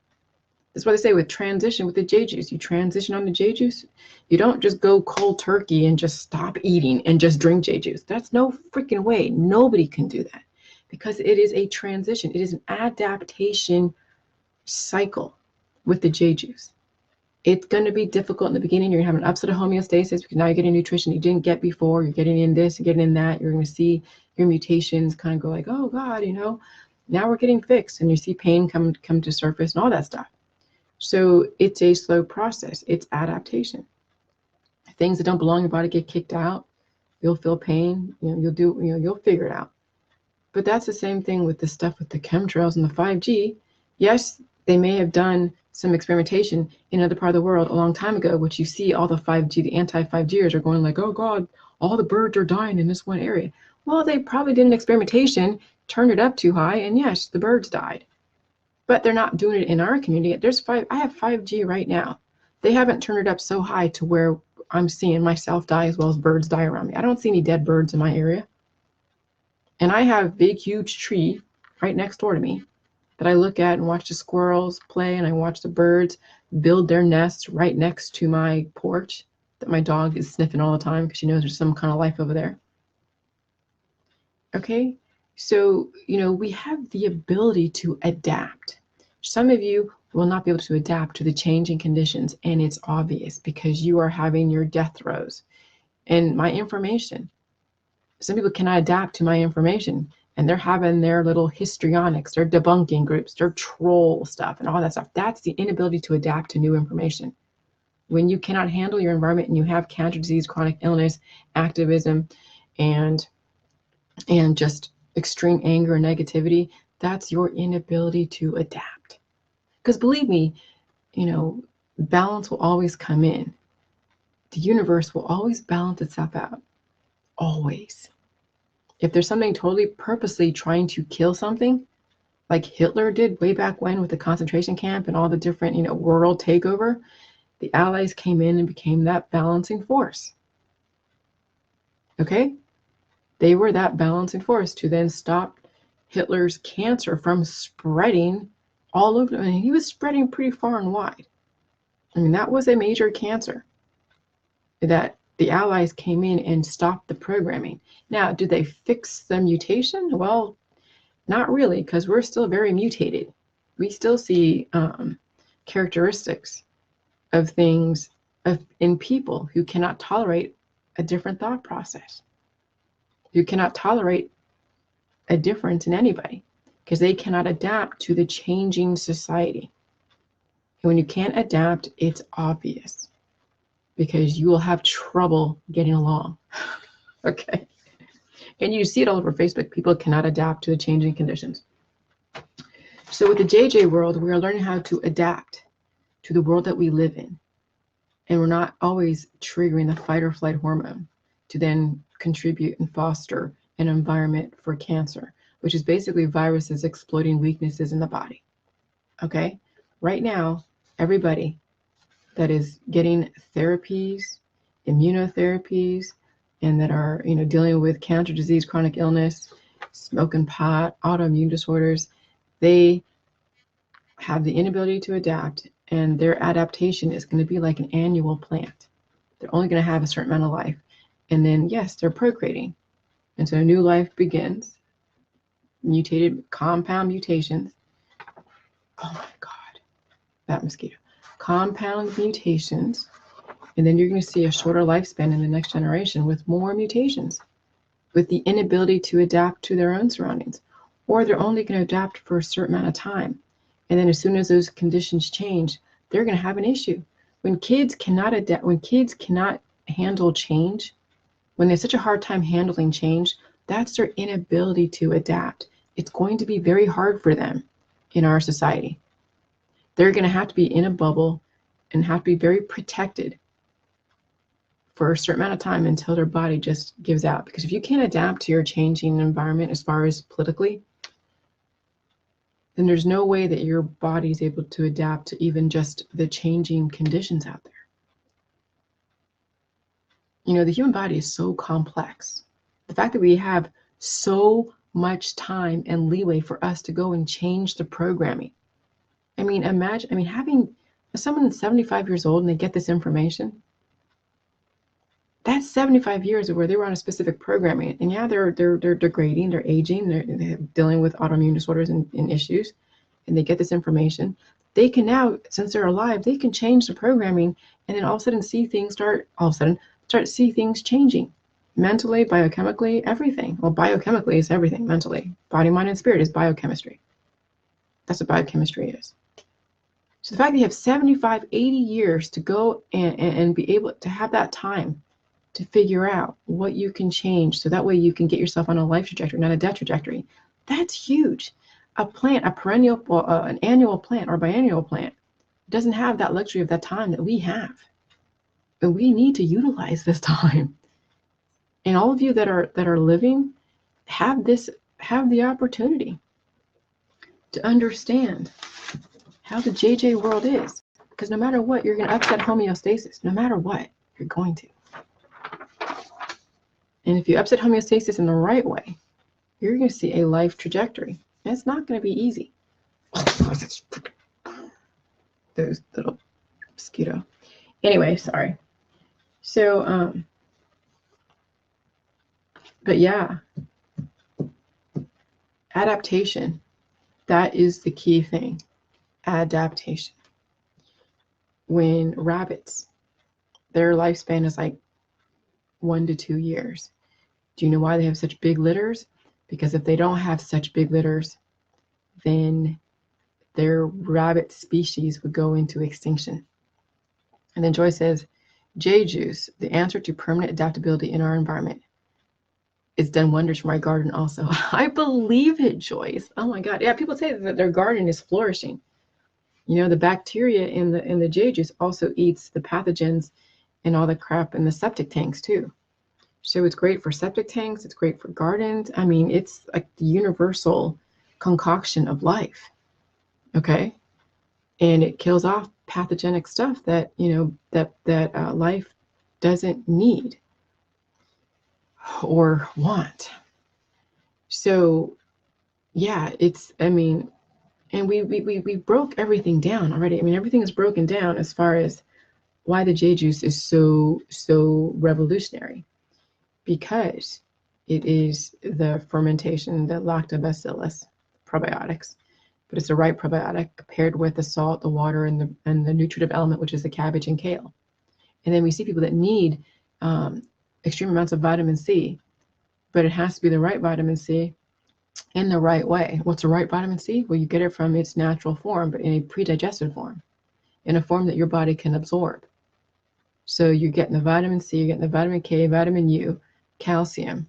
That's why they say with transition with the J juice, you transition on the J juice. You don't just go cold turkey and just stop eating and just drink J juice. That's no freaking way. Nobody can do that because it is a transition. It is an adaptation cycle with the J juice. It's going to be difficult in the beginning. You're going to have an upset of homeostasis because now you're getting nutrition you didn't get before. You're getting in this, you're getting in that. You're going to see your mutations kind of go like, oh God, now we're getting fixed, and you see pain come to surface and all that stuff. So it's a slow process. It's adaptation. Things that don't belong in your body get kicked out. You'll feel pain. You'll figure it out. But that's the same thing with the stuff with the chemtrails and the 5G. Yes, they may have done some experimentation in another part of the world a long time ago, which you see all the 5G, the anti-5Gers are going like, oh God, all the birds are dying in this one area. Well, they probably did an experimentation, turned it up too high, and yes, the birds died. But they're not doing it in our community. I have 5G right now. They haven't turned it up so high to where I'm seeing myself die as well as birds die around me. I don't see any dead birds in my area. And I have a big, huge tree right next door to me that I look at and watch the squirrels play, and I watch the birds build their nests right next to my porch that my dog is sniffing all the time because she knows there's some kind of life over there. Okay, so, we have the ability to adapt. Some of you will not be able to adapt to the changing conditions, and it's obvious because you are having your death throes. And my information, some people cannot adapt to my information, and they're having their little histrionics, their debunking groups, their troll stuff, and all that stuff. That's the inability to adapt to new information. When you cannot handle your environment and you have cancer disease, chronic illness, activism, and just extreme anger and negativity, that's your inability to adapt. Because believe me, balance will always come in. The universe will always balance itself out. Always. If there's something totally purposely trying to kill something, like Hitler did way back when with the concentration camp and all the different, world takeover, the Allies came in and became that balancing force. Okay? They were that balancing force to then stop Hitler's cancer from spreading all over. I mean, he was spreading pretty far and wide. I mean, that was a major cancer that the Allies came in and stopped the programming. Now, did they fix the mutation? Well, not really, because we're still very mutated. We still see characteristics of things in people who cannot tolerate a different thought process, who cannot tolerate a difference in anybody, because they cannot adapt to the changing society. And when you can't adapt, it's obvious, because you will have trouble getting along. Okay. And you see it all over Facebook. People cannot adapt to the changing conditions. So with the JJ world, we are learning how to adapt to the world that we live in. And we're not always triggering the fight or flight hormone to then contribute and foster an environment for cancer, which is basically viruses exploiting weaknesses in the body. Okay? Right now, everybody that is getting therapies, immunotherapies, and that are, dealing with cancer disease, chronic illness, smoking pot, autoimmune disorders, they have the inability to adapt, and their adaptation is going to be like an annual plant. They're only going to have a certain amount of life. And then, yes, they're procreating. And so a new life begins, mutated compound mutations. Oh my God, that mosquito. Compound mutations. And then you're going to see a shorter lifespan in the next generation with more mutations, with the inability to adapt to their own surroundings. Or they're only going to adapt for a certain amount of time. And then as soon as those conditions change, they're going to have an issue. When kids cannot adapt, when kids cannot handle change, when they have such a hard time handling change, that's their inability to adapt. It's going to be very hard for them in our society. They're going to have to be in a bubble and have to be very protected for a certain amount of time until their body just gives out. Because if you can't adapt to your changing environment as far as politically, then there's no way that your body is able to adapt to even just the changing conditions out there. The human body is so complex. The fact that we have so much time and leeway for us to go and change the programming. I mean, imagine, having someone that's 75 years old and they get this information, that's 75 years of where they were on a specific programming. And yeah, they're degrading, they're aging, they're dealing with autoimmune disorders and issues, and they get this information. They can now, since they're alive, they can change the programming, and then all of a sudden see things start to see things changing. Mentally, biochemically, everything. Well, biochemically is everything. Mentally, body, mind, and spirit is biochemistry. That's what biochemistry is. So the fact that you have 75, 80 years to go and be able to have that time to figure out what you can change, so that way you can get yourself on a life trajectory, not a death trajectory, that's huge. A plant, a perennial, an annual plant or biannual plant doesn't have that luxury of that time that we have. And we need to utilize this time. And all of you that are living have the opportunity to understand how the JJ world is. Because no matter what, you're going to upset homeostasis. No matter what, you're going to. And if you upset homeostasis in the right way, you're going to see a life trajectory. And it's not going to be easy. Those little mosquito. Anyway, sorry. So, but yeah, adaptation, that is the key thing. Adaptation. When rabbits, their lifespan is like 1 to 2 years. Do you know why they have such big litters? Because if they don't have such big litters, then their rabbit species would go into extinction. And then Joy says, J juice, the answer to permanent adaptability in our environment. It's done wonders for my garden also. I believe it, Joyce. Oh my God. Yeah, people say that their garden is flourishing. You know, the bacteria in the J juice also eats the pathogens and all the crap in the septic tanks too. So it's great for septic tanks. It's great for gardens. I mean, it's like the universal concoction of life. Okay. And it kills off pathogenic stuff that, you know, that life doesn't need or want. So yeah, it's, I mean, and we broke everything down already. I mean, everything is broken down as far as why the J juice is so revolutionary, because it is the fermentation, the lactobacillus probiotics, but it's the right probiotic paired with the salt, the water, and the nutritive element, which is the cabbage and kale. And then we see people that need extreme amounts of vitamin C, but it has to be the right vitamin C in the right way. What's the right vitamin C? Well, you get it from its natural form, but in a pre-digested form, in a form that your body can absorb. So you're getting the vitamin C, you're getting the vitamin K, vitamin U, calcium.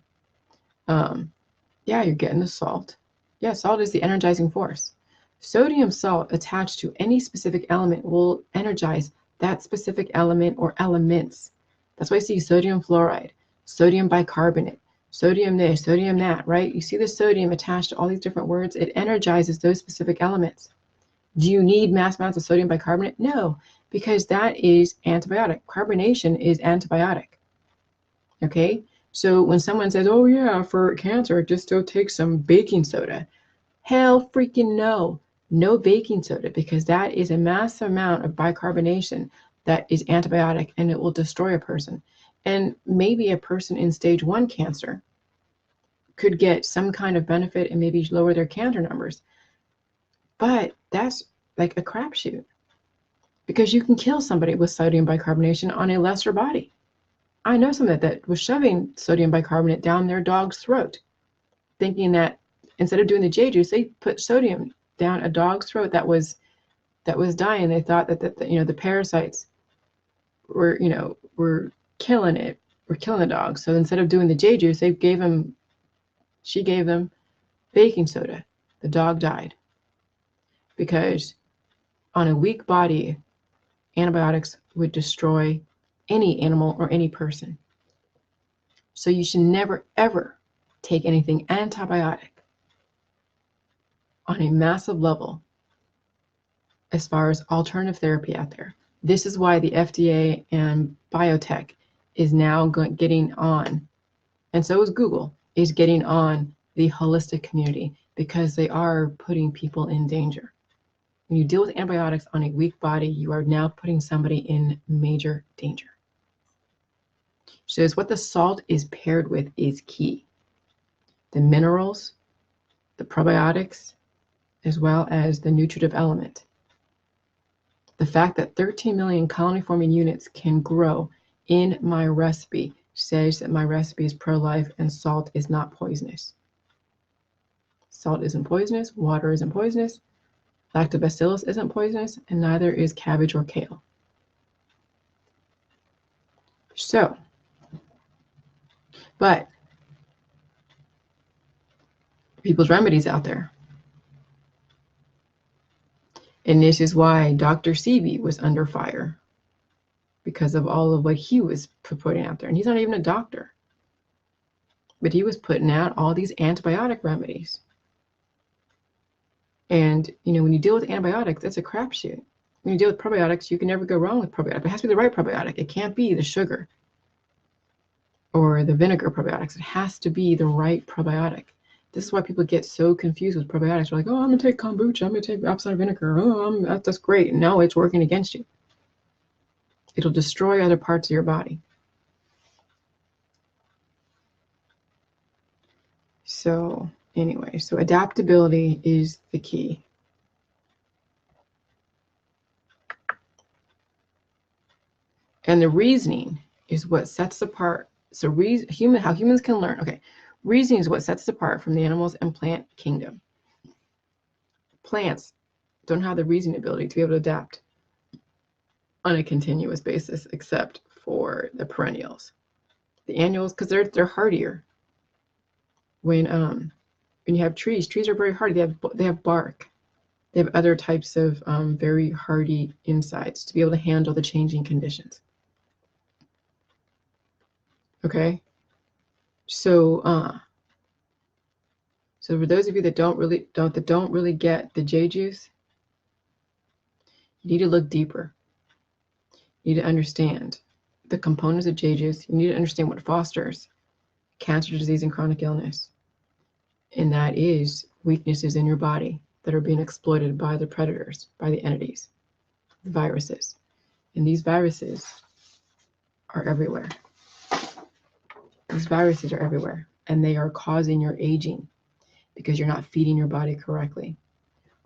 Yeah, you're getting the salt. Yeah, salt is the energizing force. Sodium salt attached to any specific element will energize that specific element or elements. That's why you see sodium fluoride, sodium bicarbonate, sodium this, sodium that, right? You see the sodium attached to all these different words. It energizes those specific elements. Do you need mass amounts of sodium bicarbonate? No, because that is antibiotic. Carbonation is antibiotic. Okay? So when someone says, oh yeah, for cancer, just go take some baking soda. Hell freaking no. No baking soda, because that is a massive amount of bicarbonation that is antibiotic, and it will destroy a person. And maybe a person in stage 1 cancer could get some kind of benefit and maybe lower their cancer numbers. But that's like a crapshoot, because you can kill somebody with sodium bicarbonation on a lesser body. I know someone that was shoving sodium bicarbonate down their dog's throat, thinking that instead of doing the J juice, they put sodium down a dog's throat that was dying. They thought that the parasites were killing it, were killing the dog. So instead of doing the J juice, she gave them baking soda. The dog died because on a weak body, antibiotics would destroy any animal or any person. So you should never, ever take anything antibiotic on a massive level as far as alternative therapy out there. This is why the FDA and biotech is now getting on, and so is Google, is getting on the holistic community because they are putting people in danger. When you deal with antibiotics on a weak body, you are now putting somebody in major danger. So it's what the salt is paired with is key. The minerals, the probiotics, as well as the nutritive element. The fact that 13 million colony-forming units can grow in my recipe says that my recipe is pro-life and salt is not poisonous. Salt isn't poisonous, water isn't poisonous, lactobacillus isn't poisonous, and neither is cabbage or kale. So, but people's remedies out there. And this is why Dr. Sebi was under fire, because of all of what he was putting out there. And he's not even a doctor, but he was putting out all these antibiotic remedies. And, you know, when you deal with antibiotics, it's a crapshoot. When you deal with probiotics, you can never go wrong with probiotics. It has to be the right probiotic. It can't be the sugar or the vinegar probiotics. It has to be the right probiotic. This is why people get so confused with probiotics. They're like, oh, I'm going to take kombucha. I'm going to take apple cider vinegar. Oh, that's great. No, it's working against you. It'll destroy other parts of your body. So anyway, so adaptability is the key. And the reasoning is what sets apart. So how humans can learn. Okay, reasoning is what sets us apart from the animals and plant kingdom. Plants don't have the reasoning ability to be able to adapt on a continuous basis, except for the perennials. The annuals, because they're hardier. When you have trees are very hardy. They have bark. They have other types of very hardy insides to be able to handle the changing conditions. Okay, so for those of you that don't really get the J juice, you need to look deeper. You need to understand the components of J juice. You need to understand what fosters cancer, disease, and chronic illness, and that is weaknesses in your body that are being exploited by the predators, by the entities, the viruses, and these viruses are everywhere. These viruses are everywhere, and they are causing your aging because you're not feeding your body correctly.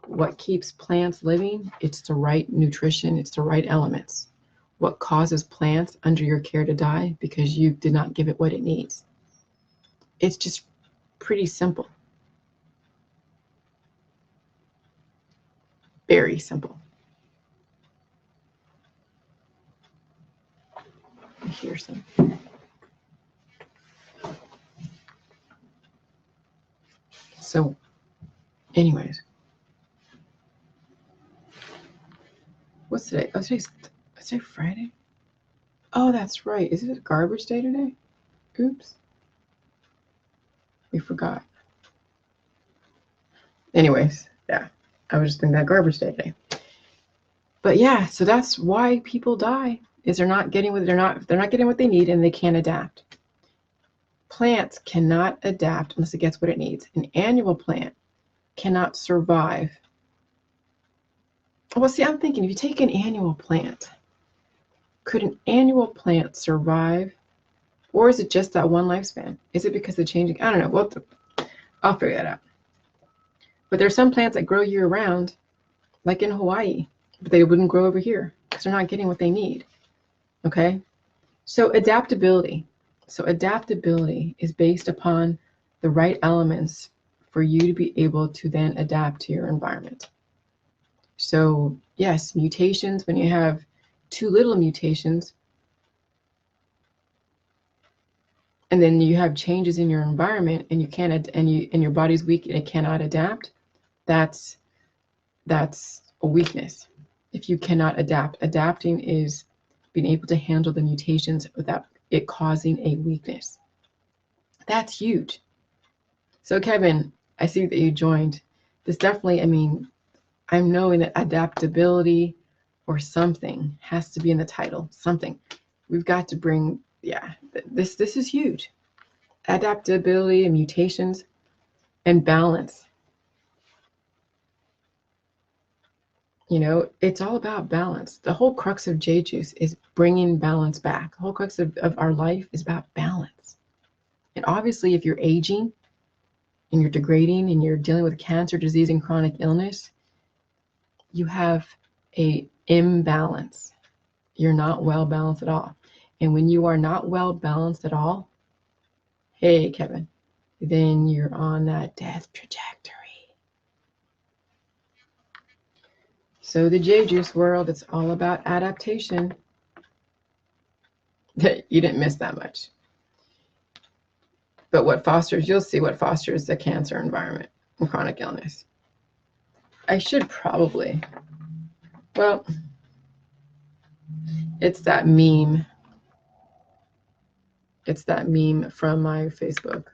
What keeps plants living? It's the right nutrition, it's the right elements. What causes plants under your care to die? Because you did not give it what it needs. It's just pretty simple. Very simple. Here's some. So, anyways, what's today? Oh, today's Friday? Oh, that's right. Is it a garbage day today? Oops. We forgot. Anyways, yeah. I was just thinking that garbage day today. But yeah, so that's why people die, is they're not getting what they need and they can't adapt. Plants cannot adapt unless it gets what it needs. An annual plant cannot survive. Well, see, I'm thinking if you take an annual plant, could an annual plant survive? Or is it just that one lifespan? Is it because of changing? I don't know. Well, I'll figure that out. But there's some plants that grow year round, like in Hawaii, but they wouldn't grow over here because they're not getting what they need. Okay? So adaptability. So adaptability is based upon the right elements for you to be able to then adapt to your environment. So yes, mutations, when you have too little mutations, and then you have changes in your environment and you can't, and your body's weak and it cannot adapt, that's a weakness. If you cannot adapt, adapting is being able to handle the mutations without it causing a weakness. That's huge. So Kevin, I see that you joined. This definitely, I mean, I'm knowing that adaptability or something has to be in the title, something. We've got to bring, yeah, this is huge. Adaptability and mutations. and balance. You know, it's all about balance. The whole crux of Jade Juice is bringing balance back. The whole crux of our life is about balance. And obviously, if you're aging and you're degrading and you're dealing with cancer, disease, and chronic illness, you have a imbalance. You're not well balanced at all. And when you are not well balanced at all, hey, Kevin, then you're on that death trajectory. So the Jade Juice world, it's all about adaptation. You didn't miss that much. But what fosters, you'll see what fosters the cancer environment and chronic illness. I should probably, well, it's that meme. It's that meme from my Facebook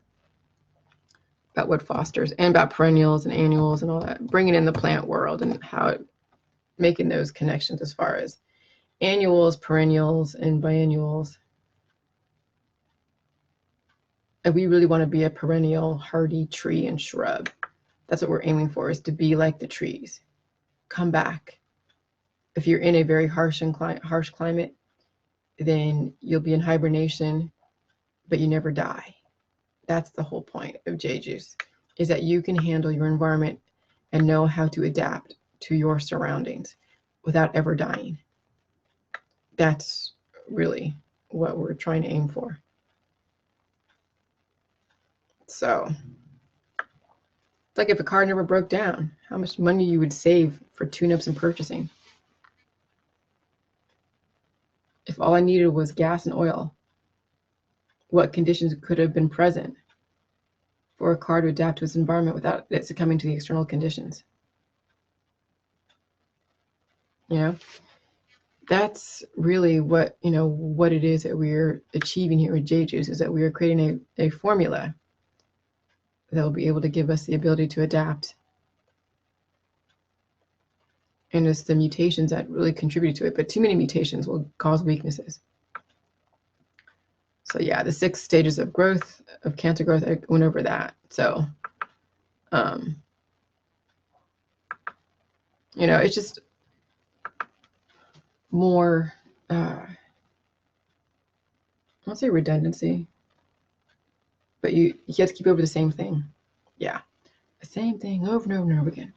about what fosters and about perennials and annuals and all that, bringing in the plant world and how making those connections as far as annuals, perennials, and biennials. And we really want to be a perennial, hardy tree and shrub. That's what we're aiming for, is to be like the trees. Come back. If you're in a very harsh climate, then you'll be in hibernation, but you never die. That's the whole point of Jade Juice, is that you can handle your environment and know how to adapt to your surroundings without ever dying. That's really what we're trying to aim for. So it's like if a car never broke down, how much money you would save for tune-ups and purchasing. If all I needed was gas and oil, what conditions could have been present for a car to adapt to its environment without it succumbing to the external conditions? You know, that's really what it is that we're achieving here with Jade Juice, is that we are creating a formula that will be able to give us the ability to adapt. And it's the mutations that really contribute to it, but too many mutations will cause weaknesses. So yeah, the 6 stages of growth, of cancer growth, I went over that. So, it's just more, I won't say redundancy, but you have to keep over the same thing. Yeah, the same thing over and over and over again.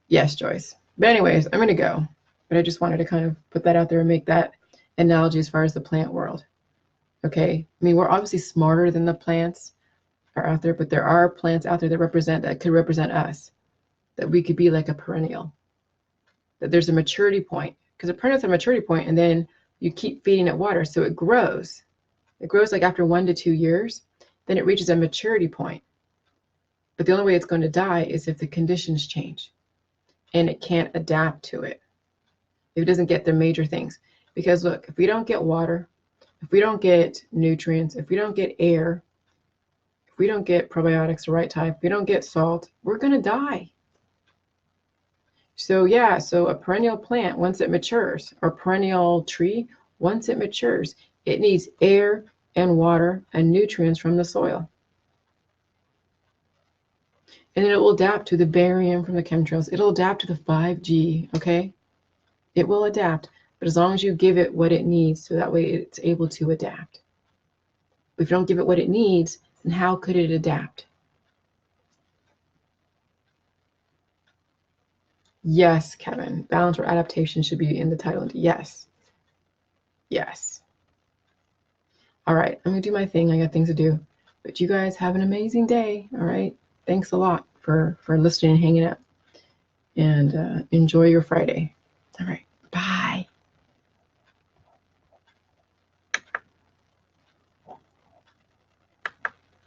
Yes, Joyce. But anyways, I'm going to go. But I just wanted to kind of put that out there and make that analogy as far as the plant world. Okay, I mean, we're obviously smarter than the plants are out there, but there are plants out there that could represent us, that we could be like a perennial, that there's a maturity point, because a perennial is a maturity point, and then you keep feeding it water, so it grows. It grows like after 1 to 2 years, then it reaches a maturity point. But the only way it's going to die is if the conditions change, and it can't adapt to it. If it doesn't get the major things. Because look, if we don't get water, if we don't get nutrients, if we don't get air, if we don't get probiotics the right type, if we don't get salt, we're going to die. So yeah, so a perennial plant, once it matures, or perennial tree, once it matures, it needs air and water and nutrients from the soil. And then it will adapt to the barium from the chemtrails. It'll adapt to the 5G, okay? It will adapt, but as long as you give it what it needs, so that way it's able to adapt. If you don't give it what it needs, then how could it adapt? Yes, Kevin, balance or adaptation should be in the title. Yes. Yes. All right, I'm going to do my thing. I got things to do. But you guys have an amazing day, all right? Thanks a lot for listening and hanging out. And enjoy your Friday. All right.